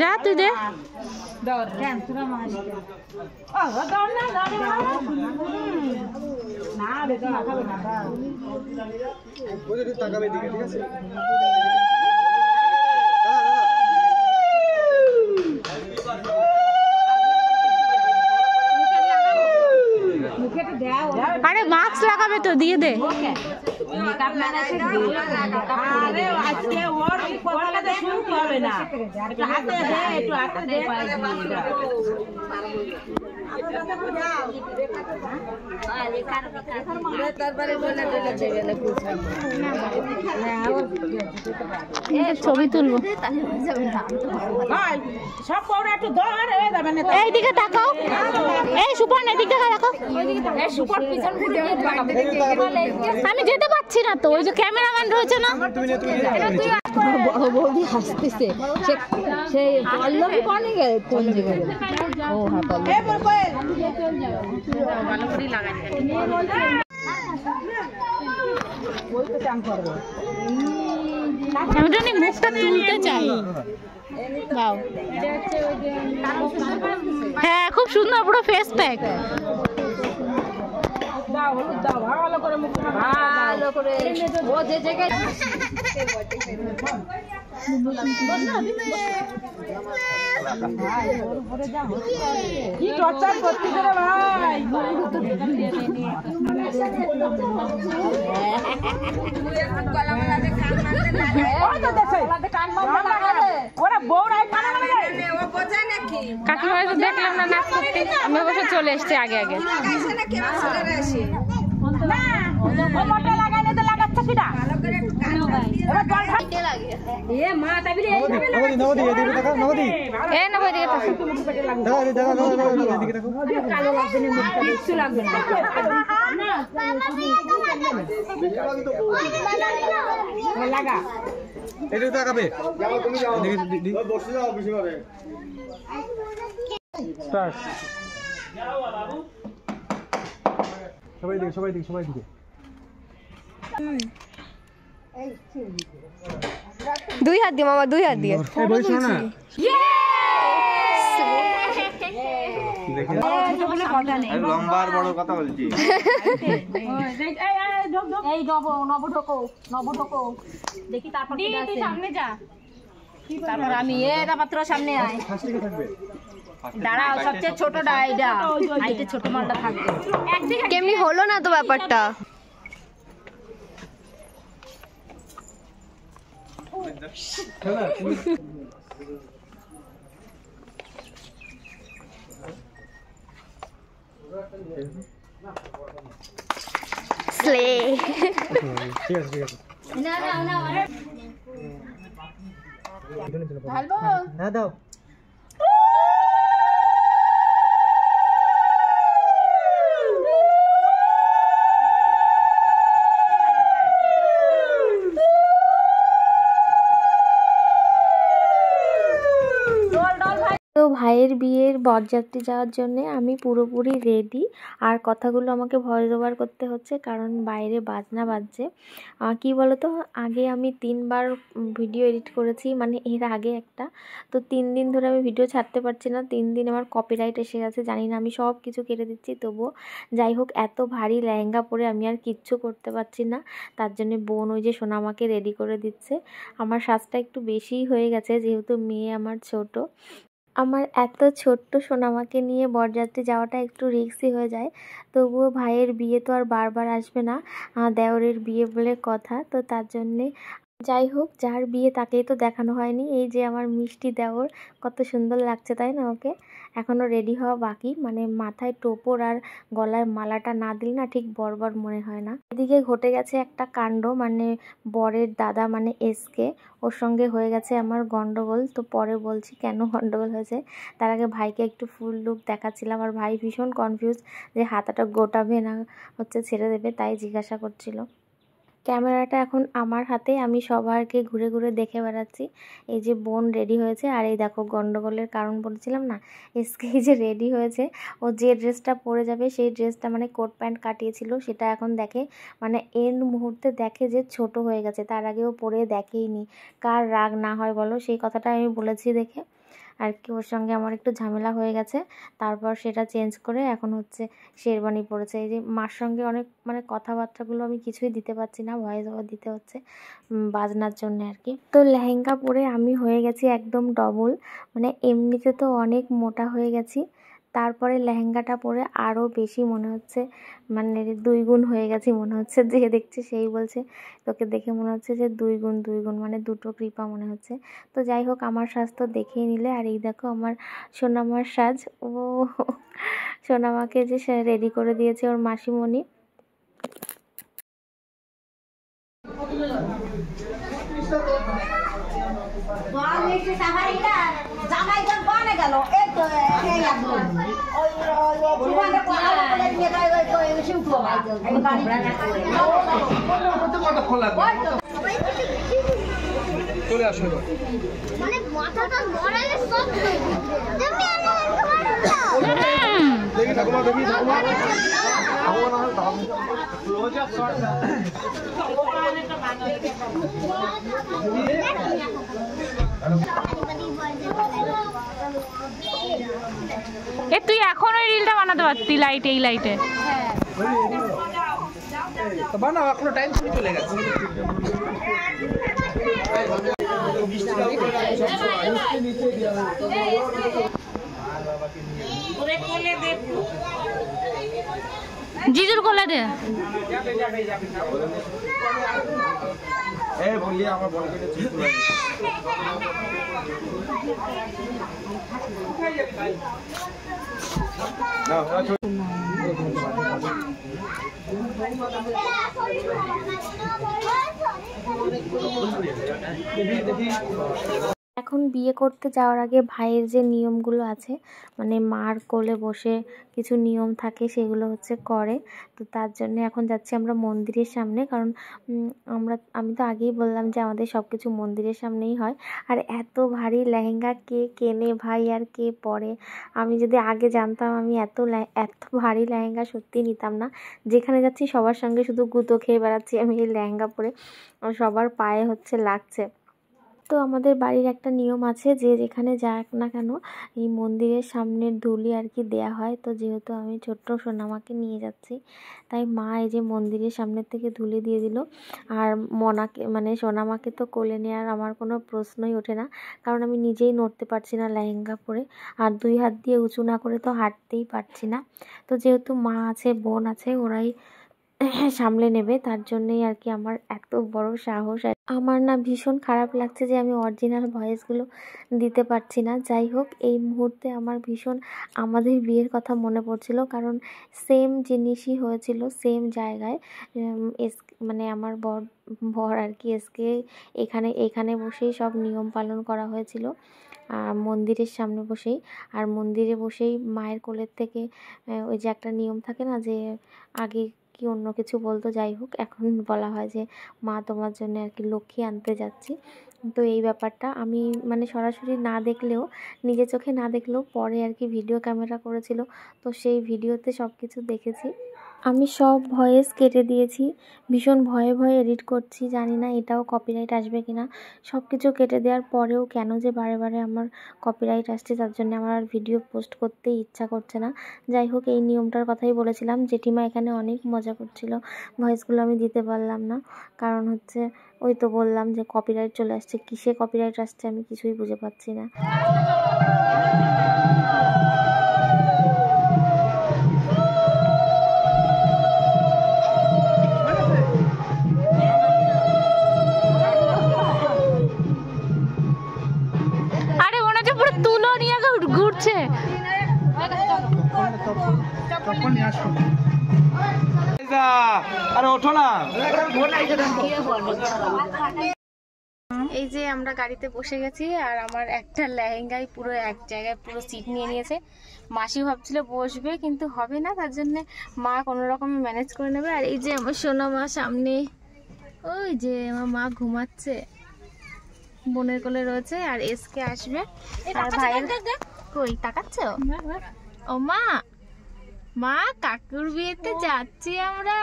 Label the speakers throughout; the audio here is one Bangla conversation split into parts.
Speaker 1: যা তুই দে আরে মাস্ক লাগাবে তো দিয়ে দে ছবি তুলবো এইদিকে তাকাও এই সুপর্ণ এদিকে তাকাও আমি যেতে পারছি না তো ওই যে ক্যামেরাম্যান রয়েছে না বড় বৌদি হাসতেছে সেই পল্লবী কোনে গেল কোন জায়গায় ও হ্যাঁ পল্লবী আমি মুখটা তুলতে চাই হ্যাঁ খুব সুন্দর পুরো ফেস প্যাক ভালো করে ও যে জায়গায় কি টর্চার করতে রে ভাই কাকিমা দেখলাম না নাচ করতে আমি অবশ্য চলে এসছি আগে আগে
Speaker 2: সবাই দিকে সবাই দিকে সবাই দিকে
Speaker 1: দুই হাত দিয়ে মামা দুই হাত দিয়ে
Speaker 3: লম্বার বড় কথা বলছি
Speaker 1: এই নব ঢোকো দেখি তারপর সামনে যা তারপর আমি এটা মাত্র সামনে আয় দাঁড়াও সবচেয়ে ছোটটা এইটা আইতে ছোট মালটা থাকবে কেমনি হলো না তো ব্যাপারটা স্লে
Speaker 2: ঠিক আছে
Speaker 1: না ঢালবো
Speaker 2: হ্যাঁ দাও
Speaker 4: তো ভাইয়ের বিয়ের বরযাত্রী যাওয়ার জন্য আমি পুরোপুরি রেডি আর কথাগুলো আমাকে ভয়েস ওভার করতে হচ্ছে কারণ বাইরে বাজনা বাজছে কি বলতো আগে আমি 3বার ভিডিও এডিট করেছি মানে এর আগে একটা তো 3 দিন ধরে আমি ভিডিও ছাড়তে পারছি না 3 দিন আমার কপিরাইট এসে গেছে জানি না আমি সব কিছু কেটে দিচ্ছি তবুও যাই হোক এত ভারী লেহেঙ্গা পরে আমি আর কিচ্ছু করতে পারছি না তার জন্য বোন ওই যে সোনামাকে রেডি করে দিচ্ছে আমার সাজটা একটু বেশিই হয়ে গেছে যেহেতু মেয়ে আমার ছোট আমার এত ছোট্ট সোনামাকে নিয়ে বরযাত্রী যাওয়াটা একটু রিস্কি হয়ে যায় তবুও ভাইয়ের বিয়ে তো আর বারবার আসবে না দেওরের বিয়ে বলে কথা তো তার জন্যে যাই হোক, যার বিয়ে তাকেই তো দেখানো হয়নি। এই যে আমার মিষ্টি দেওর, কত সুন্দর লাগছে তাই না ওকে। এখনও রেডি হওয়া বাকি, মানে মাথায় টোপর আর গলায় মালাটা না দিলে না ঠিক বরবর মনে হয় না। এদিকে ঘটে গেছে একটা কাণ্ড, মানে বরের দাদা মানে এসকে, ওর সঙ্গে হয়ে গেছে আমার গন্ডগোল। তো পরে বলছি কেন গন্ডগোল হয়েছে। তার আগে ভাইকে একটু ফুল লুক দেখাচ্ছিলাম, আর ভাই ভীষণ কনফিউজ যে হাতাটা গোটাবে না হচ্ছে ছেড়ে দেবে, তাই জিজ্ঞাসা করছিল। ক্যামেরাটা এখন আমার হাতে, আমি সবাইকে ঘুরে ঘুরে দেখে বেড়াচ্ছি। এই যে বোন রেডি হয়েছে, আর এই দেখো গন্ডগোলের কারণ বলছিলাম না, এসকে যে রেডি হয়েছে, ও যে ড্রেসটা পরে যাবে সেই ড্রেসটা মানে কোট প্যান্ট কাটিয়েছিল, সেটা এখন দেখে মানে এন্ড মুহূর্তে দেখে যে ছোট হয়ে গেছে। তার আগেও পরে দেখেইনি। কার রাগ না হয় বলো, সেই কথাটা আমি বলেছি দেখে আর কি। ওর সঙ্গে আমার একটু ঝামেলা হয়ে গেছে, তারপর সেটা চেঞ্জ করে এখন হচ্ছে শেরবানি পরেছে। এই যে মার সঙ্গে অনেক মানে কথাবার্তাগুলো আমি কিছুই দিতে পারছি না, ভয়েস ওভার দিতে হচ্ছে বাজনার জন্য আর কি। তো লেহেঙ্গা পরে আমি হয়ে গেছি একদম ডবল, মানে এমনিতে তো অনেক মোটা হয়ে গেছি, তারপরে লেহেঙ্গাটা পরে আরও বেশি মনে হচ্ছে মানে 2 গুণ হয়ে গেছি মনে হচ্ছে। যে দেখছে সেই বলছে তোকে দেখে মনে হচ্ছে যে 2 গুণ মানে 2টো কৃপা মনে হচ্ছে। তো যাই হোক, আমার সাজ তো দেখেই নিলে। আর এই দেখো আমার সোনামার সাজ, ও সোনামাকে যে রেডি করে দিয়েছে ওর মাসিমণি।
Speaker 2: চলে আসো
Speaker 3: মানে মাথাটা নড়ালে সব
Speaker 2: দেখি ঠাকুমা, দেখি ঠাকুমা।
Speaker 5: তুই এখন ওই রিলটা বানাতে পারতি লাইট, এই লাইটে
Speaker 2: বানাও, এখনো টাইম চলে গেছে।
Speaker 5: জিজুর কোলে দে।
Speaker 2: আমার বল
Speaker 4: এখন বিয়ে করতে যাওয়ার আগে ভাইয়ের যে নিয়মগুলো আছে, মানে মার কোলে বসে কিছু নিয়ম থাকে, সেগুলো হচ্ছে করে। তো তার জন্য এখন যাচ্ছি আমরা মন্দিরের সামনে, কারণ আমি তো আগেই বললাম যে আমাদের সব কিছু মন্দিরের সামনেই হয়। আর এত ভারী লেহেঙ্গা কে কেনে ভাই, আর কে পরে। আমি যদি আগে জানতাম, আমি এত ভারী লেহেঙ্গা সত্যি নিতাম না। যেখানে যাচ্ছি সবার সঙ্গে শুধু গুঁতো খেয়ে বেড়াচ্ছি আমি এই লেহেঙ্গা পরে, সবার পায়ে হচ্ছে লাগছে। তো আমাদের বাড়ির একটা নিয়ম আছে যে যেখানে যাক না কেন এই মন্দিরের সামনের ধুলি আর কি দেয়া হয়। তো যেহেতু আমি ছোট্ট সোনামাকে নিয়ে যাচ্ছি, তাই মা এই যে মন্দিরের সামনের থেকে ধুলি দিয়ে দিল। আর মনাকে মানে সোনামাকে তো কোলে নেওয়ার আমার কোনো প্রশ্নই ওঠে না, কারণ আমি নিজেই নড়তে পারছি না লেহেঙ্গা পরে, আর 2 হাত দিয়ে উঁচু না করে তো হাঁটতেই পারছি না। তো যেহেতু মা আছে, বোন আছে, ওরাই সামলে নেবে, তার জন্যই আর কি আমার এত বড় সাহস। আমার না ভীষণ খারাপ লাগছে যে আমি অরিজিনাল ভয়েসগুলো দিতে পারছি না। যাই হোক, এই মুহূর্তে আমার ভীষণ আমাদের বিয়ের কথা মনে পড়ছিল, কারণ সেম জিনিসই হয়েছিল সেম জায়গায়। মানে আমার বর আর কি এসকে এখানে বসেই সব নিয়ম পালন করা হয়েছিল, মন্দিরের সামনে বসেই। আর মন্দিরে বসেই মায়ের কোলের থেকে ওই যে একটা নিয়ম থাকে না, যে আগে কি অন্য কিছু বলতো, যাই হোক এখন বলা হয় যে মা তোমার জন্য আর কি লক্ষ্মী আনতে যাচ্ছি। তো এই ব্যাপারটা আমি মানে সরাসরি না দেখলেও, নিজের চোখে না দেখলেও পরে আর কি ভিডিও ক্যামেরা করেছিল, তো সেই ভিডিওতে সব কিছু দেখেছি। আমি সব ভয়েস কেটে দিয়েছি, ভীষণ ভয়ে ভয়ে এডিট করছি, জানি না এটাও কপিরাইট আসবে কিনা। সব কিছু কেটে দেওয়ার পরেও কেন যে বারে বারে আমার কপিরাইট আসছে, তার জন্য আমার আর ভিডিও পোস্ট করতেই ইচ্ছা করছে না। যাই হোক, এই নিয়মটার কথাই বলেছিলাম। জেঠিমা এখানে অনেক মজা করছিল, ভয়েসগুলো আমি দিতে পারলাম না, কারণ হচ্ছে ওই তো বললাম যে কপিরাইট চলে আসছে। কিসে কপিরাইট আসছে আমি কিছুই বুঝে পাচ্ছি না।
Speaker 5: ঘুরছে।
Speaker 2: চপ্পল নিয়ে আসো। আরে ওঠো না।
Speaker 4: এই যে আমরা গাড়িতে বসে গেছি আর আমার একটা লেহেঙ্গায় পুরো এক জায়গায় পুরো সিট নিয়ে নিয়েছে। মাসি ভাবছিল বসবে কিন্তু হবে না, তার জন্য মা কোনো রকমে ম্যানেজ করে নেবে। আর এই যে আমার সোনা মা সামনে, ওই যে আমার মা ঘুমাচ্ছে, বোনের কোলে রয়েছে। আর এসকে আসবে আর ভাইয়ের কই তাকাচ্ছ? ও মা, মা কাকুর বিয়েতে যাচ্ছি আমরা।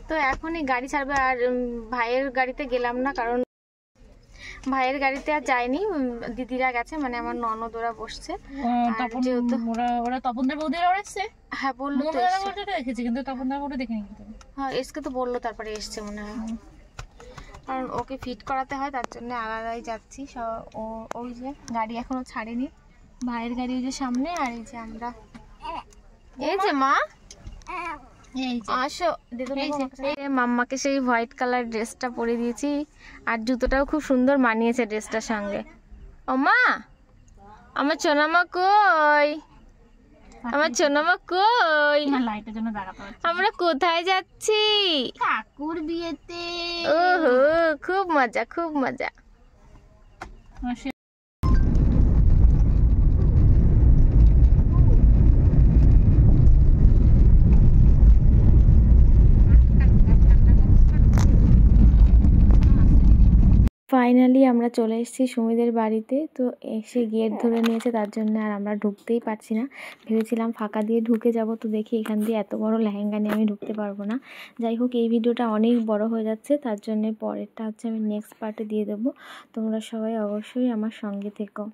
Speaker 4: তো এখনই গাড়ি ছাড়বে। আর ভাইয়ের গাড়িতে গেলাম না, কারণ ভাইয়ের গাড়িতে আর যায়নি, দিদিরা গেছে, মানে আমার ননদ ওরা বসছে। যেহেতু
Speaker 1: ওরা তপনদার বৌদিরা এসছে।
Speaker 4: হ্যাঁ বললো তো
Speaker 1: দেখেছি কিন্তু তপনদার বৌদি দেখিনি কিন্তু।
Speaker 4: হ্যাঁ এসকে তো বললো, তারপরে এসছে মনে হয়, কারণ ওকে ফিট করাতে হয়, তার জন্য আলাদাই যাচ্ছি। ওই যে গাড়ি এখনো ছাড়েনি, ভাইয়ের গাড়ি ওই যে সামনে। আর এই যে আমরা, এই যে মা আসো, মাম্মাকে সেই হোয়াইট কালার ড্রেসটা পরে দিয়েছি, আর জুতোটাও খুব সুন্দর মানিয়েছে ড্রেসটার সঙ্গে। ও মা, আমার সোনামা কই? আমার সোনামা কই?
Speaker 1: লাইটের জন্য দাঁড়াতে
Speaker 4: আমরা কোথায় যাচ্ছি?
Speaker 1: কাকুর বিয়েতে।
Speaker 4: ওহো, খুব মজা, খুব মজা। ফাইনালি আমরা চলে এসেছি সুমিদের বাড়িতে। তো এসে গেট ধরে নিয়েছে, তার জন্য আর আমরা ঢুকতেই পারছি না। ভেবেছিলাম ফাঁকা দিয়ে ঢুকে যাব, তো দেখি এখান দিয়ে এত বড় লেহেঙ্গা নিয়ে আমি ঢুকতে পারবো না। যাই হোক, এই ভিডিওটা অনেক বড় হয়ে যাচ্ছে, তার জন্য পরেরটা হচ্ছে আমি নেক্সট পার্টে দিয়ে দেবো। তোমরা সবাই অবশ্যই আমার সঙ্গে থেকো।